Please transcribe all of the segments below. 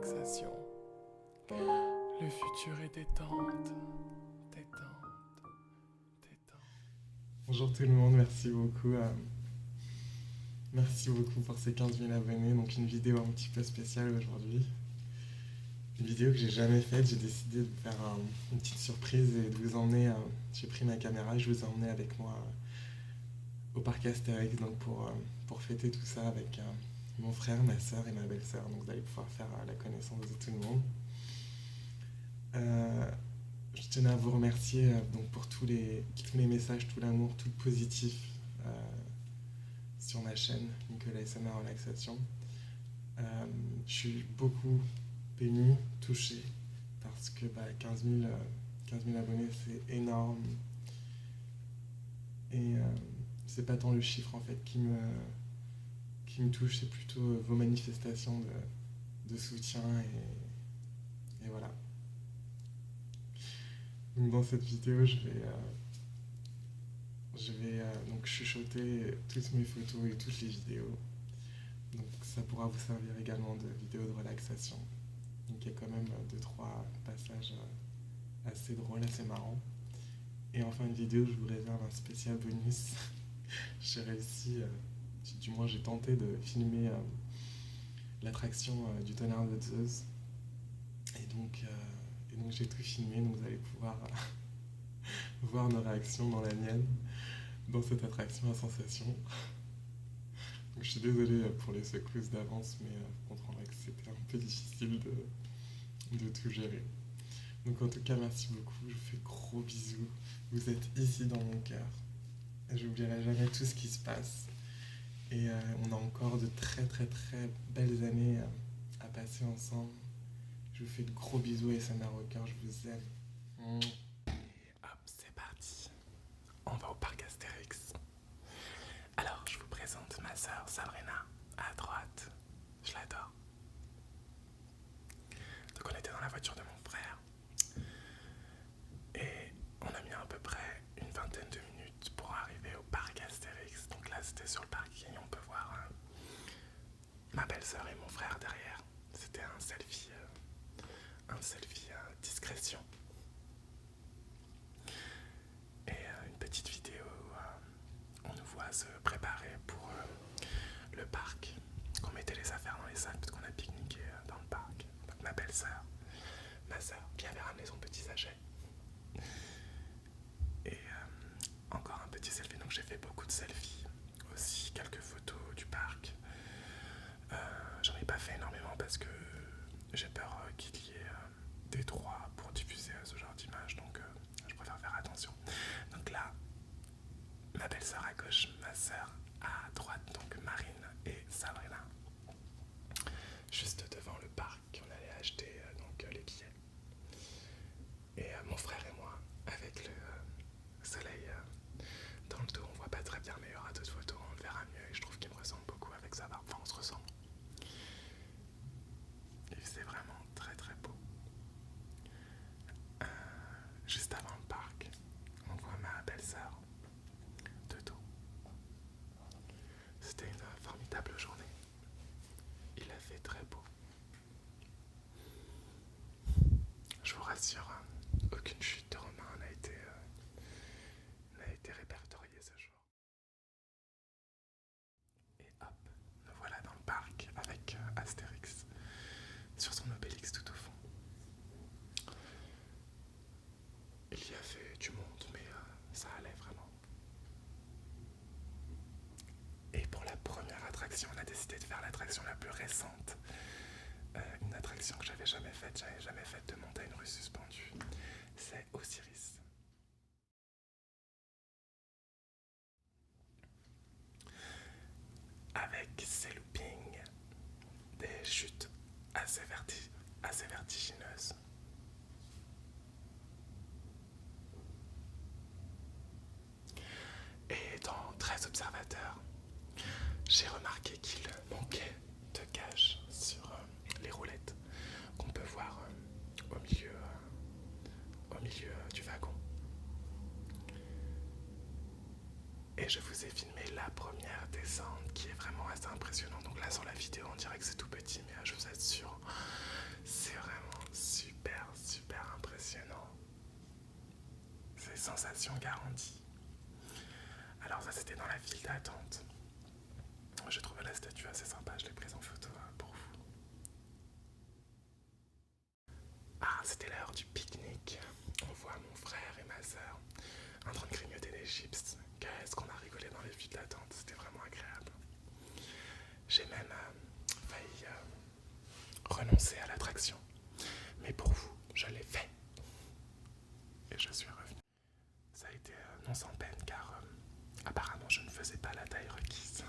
relaxation. Le futur est détente, détente, détente. Bonjour tout le monde, merci beaucoup. Merci beaucoup pour ces 15 000 abonnés. Donc une vidéo un petit peu spéciale aujourd'hui. Une vidéo que j'ai jamais faite. J'ai décidé de vous faire une petite surprise et de vous emmener. J'ai pris ma caméra, je vous ai emmené avec moi au parc Astérix, donc pour fêter tout ça avec mon frère, ma soeur et ma belle-sœur. Donc vous allez pouvoir faire la connaissance de tout le monde. Je tenais à vous remercier donc pour tous les messages, tout l'amour, tout le positif sur ma chaîne Nicolas ASMR Relaxation. Je suis beaucoup béni, touché, parce que 15 000 abonnés, c'est énorme. Et c'est pas tant le chiffre en fait qui me touche, c'est plutôt vos manifestations de soutien et voilà. Donc dans cette vidéo, je vais donc chuchoter toutes mes photos et toutes les vidéos. Donc ça pourra vous servir également de vidéo de relaxation. Donc il y a quand même 2-3 passages assez drôles, assez marrants. Et en fin de vidéo, je vous réserve un spécial bonus. J'ai réussi, du moins j'ai tenté de filmer l'attraction du tonnerre de Zeus. Et donc j'ai tout filmé, donc vous allez pouvoir voir nos réactions dans la mienne, dans cette attraction à sensation. Donc je suis désolé pour les secousses d'avance, mais vous comprendrez que c'était un peu difficile de tout gérer. Donc en tout cas, merci beaucoup, je vous fais gros bisous. Vous êtes ici dans mon cœur. Je n'oublierai jamais tout ce qui se passe. Et on a encore de très très très belles années à passer ensemble. Je vous fais de gros bisous et ça m'a au cœur, je vous aime. Et hop, c'est parti. On va au parc Astérix. Alors, je vous présente ma sœur Sabrina, à droite. Je l'adore. Donc on était dans la voiture de mon frère. Et on a mis à peu près une vingtaine de minutes pour arriver au parc Astérix. Donc là, c'était sur le parking. On peut voir ma belle-sœur et mon frère derrière. C'était un selfie discrétion. Et une petite vidéo où on nous voit se préparer pour le parc. Qu'on mettait les affaires dans les sacs parce qu'on a pique-niqué dans le parc. Donc ma belle-sœur, ma sœur qui avait ramené son petit sachet. Et encore un petit selfie. Donc j'ai fait beaucoup de selfies. Aussi quelques photos du parc. J'en ai pas fait énormément parce que j'ai peur qu'il y ait des droits pour diffuser ce genre d'image, donc je préfère faire attention. Donc là, ma belle-sœur à gauche, ma sœur à droite, donc Marine et Sabrina. Juste devant le parc, on allait acheter donc les billets. Et mon frère et moi, avec le soleil dans le dos, on voit pas très bien, mais il y aura d'autres photos, on le verra mieux. Et je trouve qu'il me ressemble beaucoup avec sa barbe, enfin on se ressemble. Et c'est vraiment très très beau. Juste avant le parc, on voit ma belle-sœur de dos. C'était une formidable journée. Il a fait très beau. Je vous rassure, aucune chute de Romain n'a été répertoriée ce jour. Et hop, nous voilà dans le parc avec Astérix sur son obélix tout au fond. Il y avait du monde, mais ça allait vraiment. Et pour la première attraction, on a décidé de faire l'attraction la plus récente. Une attraction que j'avais jamais faite de montagne russe suspendue. C'est Osiris. Avec ses loopings, des chutes assez vertigineuses. Et dans 13 observateurs, j'ai remarqué qu'il manquait de cages sur les roulettes qu'on peut voir au milieu du wagon. Et je vous ai filmé la première descente qui est vraiment assez impressionnante. Donc là sur la vidéo on dirait que c'est tout petit, mais je vous assure attraction garantie. Alors ça c'était dans la file d'attente. J'ai trouvé la statue assez sympa, je l'ai prise en photo pour vous. Ah, c'était l'heure du pique-nique. On voit mon frère et ma soeur en train de grignoter des chips. Qu'est-ce qu'on a rigolé dans les files d'attente, c'était vraiment agréable. J'ai même failli renoncer à l'attraction. Mais pour vous, je l'ai fait. Et je suis revenu. Ça a été non sans peine car apparemment je ne faisais pas la taille requise.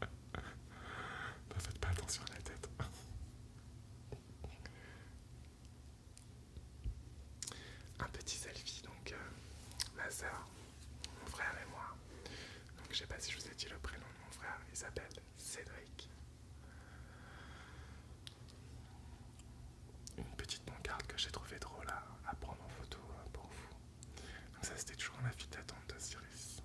Ne faites pas attention à la tête. Un petit selfie, donc ma soeur, mon frère et moi. Donc je sais pas si je vous ai dit le prénom de mon frère, il s'appelle Cédric. Une petite pancarte que j'ai trouvé drôle à prendre en photo pour vous. Donc ça c'était toujours la file d'attente de Cyrus.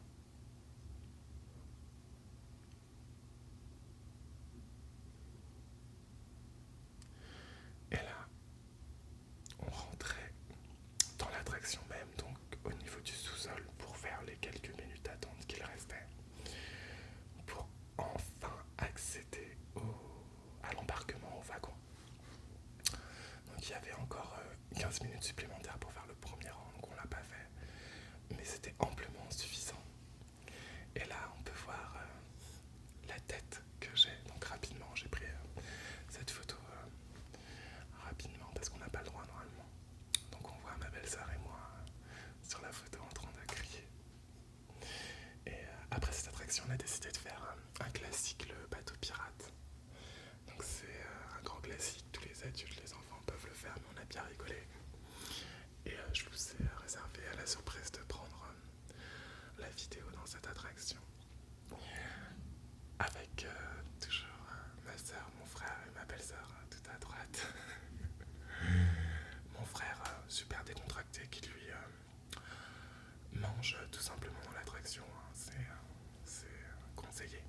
Et là, on rentrait dans l'attraction même, donc au niveau du sous-sol, pour faire les quelques minutes d'attente qu'il restait, pour enfin accéder à l'embarquement au wagon. Donc il y avait encore 15 minutes supplémentaires pour faire le premier rang, donc on l'a pas fait, mais c'était amplement suffisant. Et là, on peut voir la tête que j'ai. Donc rapidement, j'ai pris cette photo rapidement parce qu'on n'a pas le droit normalement. Donc on voit ma belle-sœur et moi sur la photo en train de crier. Et après cette attraction, on a décidé de faire un classique, le bateau pirate. Donc c'est un grand classique, tous les adultes, les enfants peuvent le faire, mais on a bien rigolé. Et je vous ai réservé à la surprise de prendre la vidéo dans cette attraction. Avec toujours ma soeur, mon frère et ma belle-sœur tout à droite. Mon frère super décontracté qui lui mange tout simplement dans l'attraction, hein. C'est conseillé.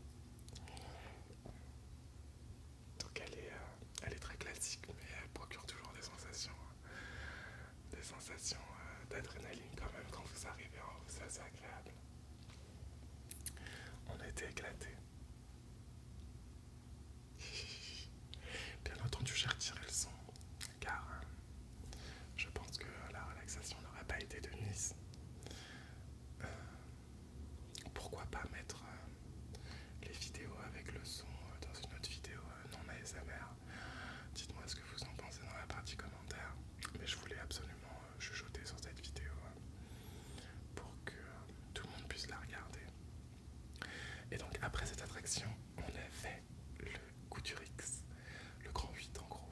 Donc elle est très classique, mais elle procure toujours des sensations d'adrénaline quand même quand vous arrivez en haut, c'est assez agréable. On a été éclatés. Bien entendu, j'ai retiré le son, car je pense que la relaxation n'aurait pas été de mise. Pourquoi pas mettre les vidéos avec le son dans une autre vidéo non ASMR? Dites-moi ce que vous en pensez dans la partie commentaire. Mais je voulais absolument chuchoter sur cette vidéo pour que tout le monde puisse la regarder. Et donc après cette attraction, on a fait le Couturix, le grand 8 en gros.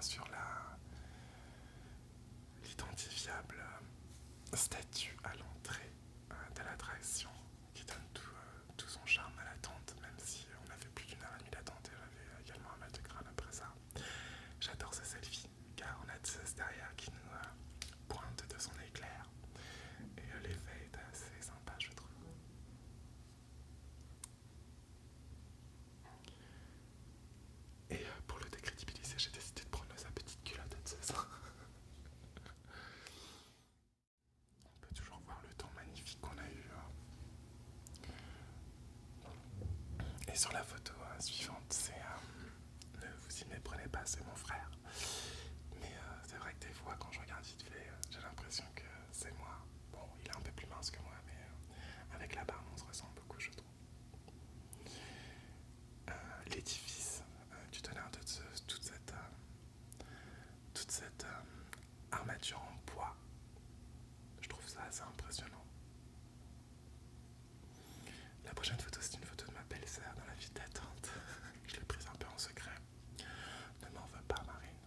bien sûr l'identifiable statue à l'entrée de l'attraction qui donne tout son charme à l'attente, même si on a fait plus d'1 heure et demie d'attente et j'avais également un mal de crâne après ça. J'adore ce selfie car on a Zeus derrière qui nous pointe de son éclair et l'effet est assez sympa, je trouve. Et pour le décrédibiliser, j'ai décidé de prendre sa petite culotte de Zeus. On peut toujours voir le temps magnifique qu'on a eu. Et sur la photo suivante, c'est ne vous y méprenez pas, c'est mon frère. Mais c'est vrai que des fois, quand je regarde vite fait, j'ai l'impression que c'est moi. Bon, il est un peu plus mince que moi, mais avec la barbe, on se ressemble beaucoup, je trouve. L'édifice du tonnerre de Zeus, toute cette armature en bois, je trouve ça assez impressionnant. La prochaine photo, c'est une photo de ma belle-sœur dans la file d'attente. Je l'ai prise un peu en secret. Ne m'en veux pas, Marine.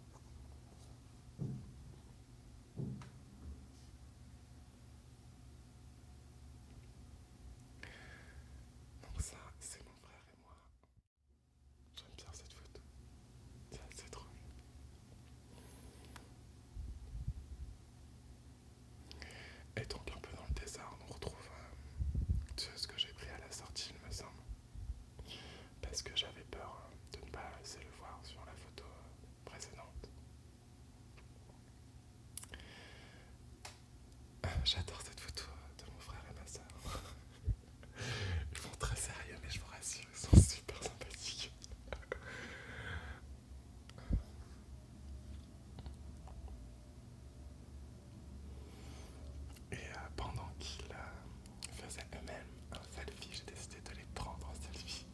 Donc ça, c'est mon frère et moi. J'aime bien cette photo. C'est assez drôle. Et donc un peu dans le désordre, on retrouve ce que j'ai pris à la sortie, il me semble. Parce que j'avais peur de ne pas assez le voir sur la photo précédente. J'adore cette photo de mon frère et ma soeur. Ils font très sérieux, mais je vous rassure, ils sont super sympathiques. Et pendant qu'ils faisaient eux-mêmes un selfie, j'ai décidé de les prendre en selfie.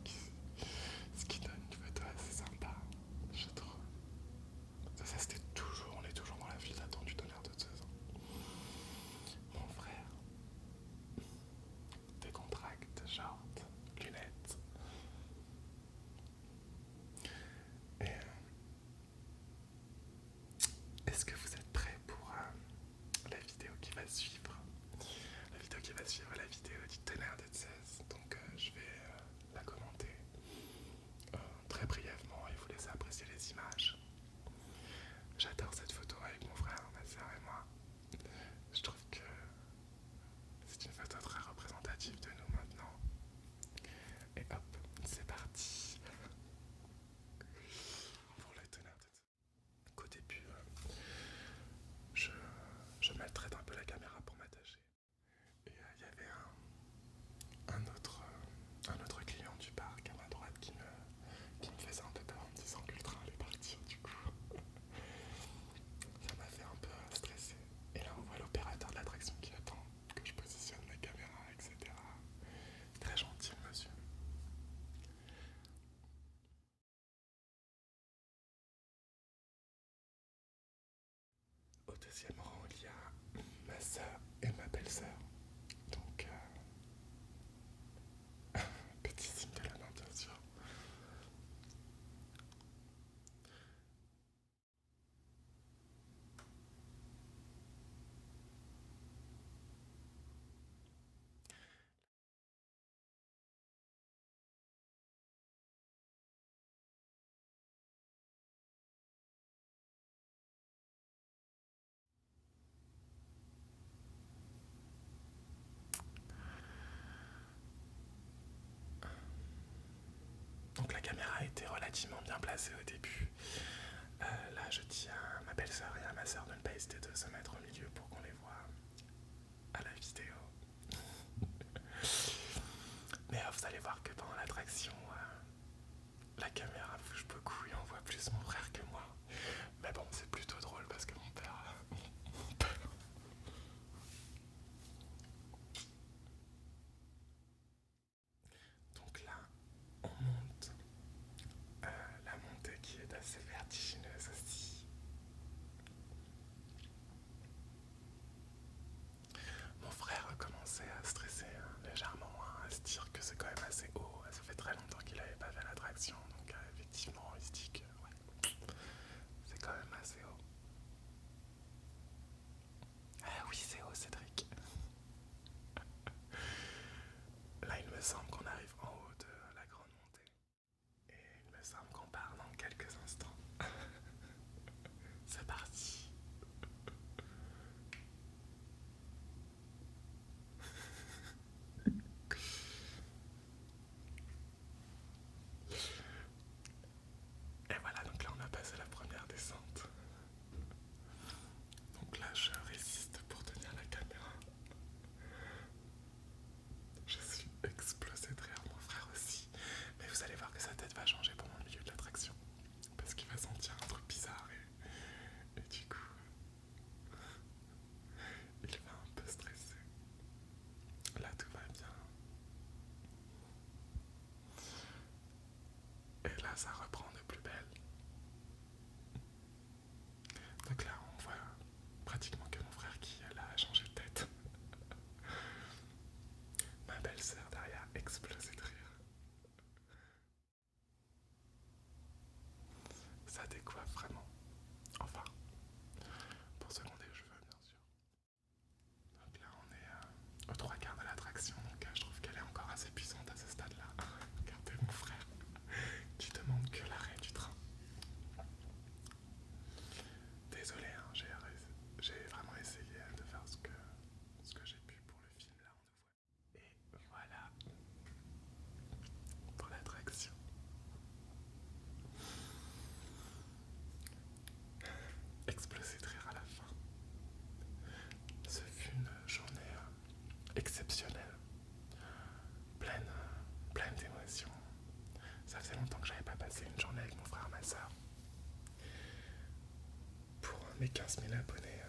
Ce qui donne une photo assez sympa, je trouve. Ça c'était toujours, on est toujours dans la file d'attente du tonnerre de 2 ans. Mon frère, décontracte, short, lunettes. Et est-ce que vous êtes prêts pour la vidéo qui va suivre? La vidéo qui va suivre, la vidéo du tonnerre de Zeus. Donc je vais la commenter très brièvement et vous laisser apprécier les images. J'adore cette photo avec mon frère, ma soeur et moi. Je trouve que c'est une photo très représentative de nous maintenant. Et hop, c'est parti pour le tonnerre de Zeus. Qu'au début, je maltraite un peu la caméra pour m'attacher. Et il y avait un autre client du parc à ma droite qui me faisait un peu peur en me disant que le train allait partir du coup. Ça m'a fait un peu stresser. Et là on voit l'opérateur de l'attraction qui attend que je positionne ma caméra, etc. Très gentil monsieur. Au deuxième rang il y a ma soeur et ma belle-sœur. Donc petit signe de la main bien sûr. Donc la caméra a été relativement bien placée au début. Là je dis à ma belle-sœur et à ma sœur de ne pas hésiter de se mettre au milieu pour qu'on les voit à la vidéo. Mais vous allez voir que pendant l'attraction, la caméra bouge beaucoup et on voit plus mon frère que moi. Mais bon, c'est plutôt drôle parce que mon père... Donc là, on monte. La montée qui est assez vertigineuse aussi. mes 15 000 abonnés.